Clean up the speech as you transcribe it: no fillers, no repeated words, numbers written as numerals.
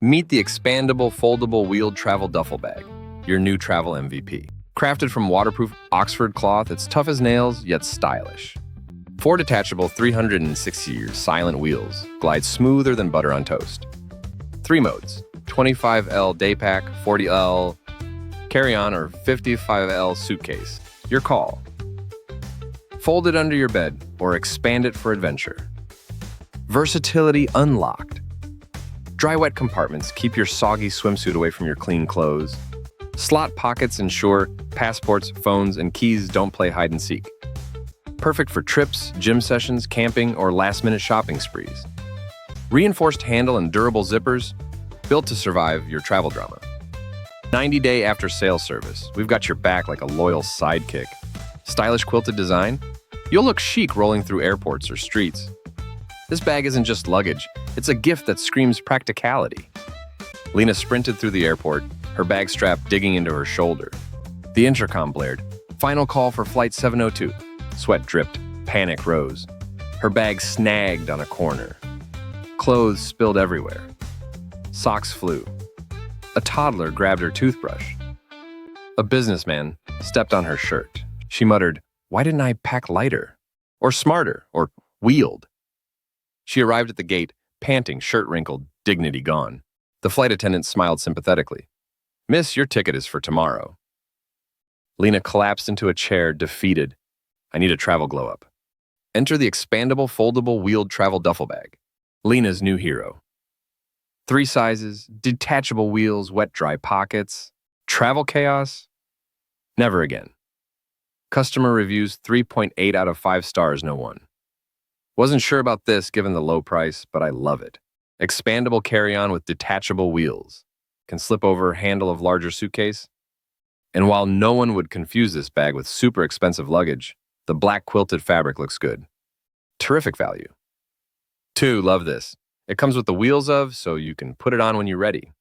Meet the expandable, foldable, wheeled travel duffel bag, your new travel MVP. Crafted from waterproof Oxford cloth, it's tough as nails, yet stylish. 4 detachable 360 silent wheels glide smoother than butter on toast. 3 modes, 25L day pack, 40L carry-on, or 55L suitcase. Your call. Fold it under your bed or expand it for adventure. Versatility unlocked. Dry-wet compartments keep your soggy swimsuit away from your clean clothes. Slot pockets ensure passports, phones, and keys don't play hide-and-seek. Perfect for trips, gym sessions, camping, or last-minute shopping sprees. Reinforced handle and durable zippers, built to survive your travel drama. 90-day after-sale service. We've got your back like a loyal sidekick. Stylish quilted design? You'll look chic rolling through airports or streets. This bag isn't just luggage, it's a gift that screams practicality. Lena sprinted through the airport, her bag strap digging into her shoulder. The intercom blared. Final call for Flight 702. Sweat dripped, panic rose. Her bag snagged on a corner. Clothes spilled everywhere. Socks flew. A toddler grabbed her toothbrush. A businessman stepped on her shirt. She muttered, "Why didn't I pack lighter? Or smarter? Or wheeled?" She arrived at the gate, panting, shirt wrinkled, dignity gone. The flight attendant smiled sympathetically. "Miss, your ticket is for tomorrow." Lena collapsed into a chair, defeated. "I need a travel glow-up." Enter the expandable, foldable, wheeled travel duffel bag. Lena's new hero. 3 sizes, detachable wheels, wet-dry pockets. Travel chaos? Never again. Customer reviews 3.8 out of 5 stars, no one. Wasn't sure about this given the low price, but I love it. Expandable carry-on with detachable wheels. Can slip over handle of larger suitcase. And while no one would confuse this bag with super expensive luggage, the black quilted fabric looks good. Terrific value. 2, love this. It comes with the wheels of, so you can put it on when you're ready.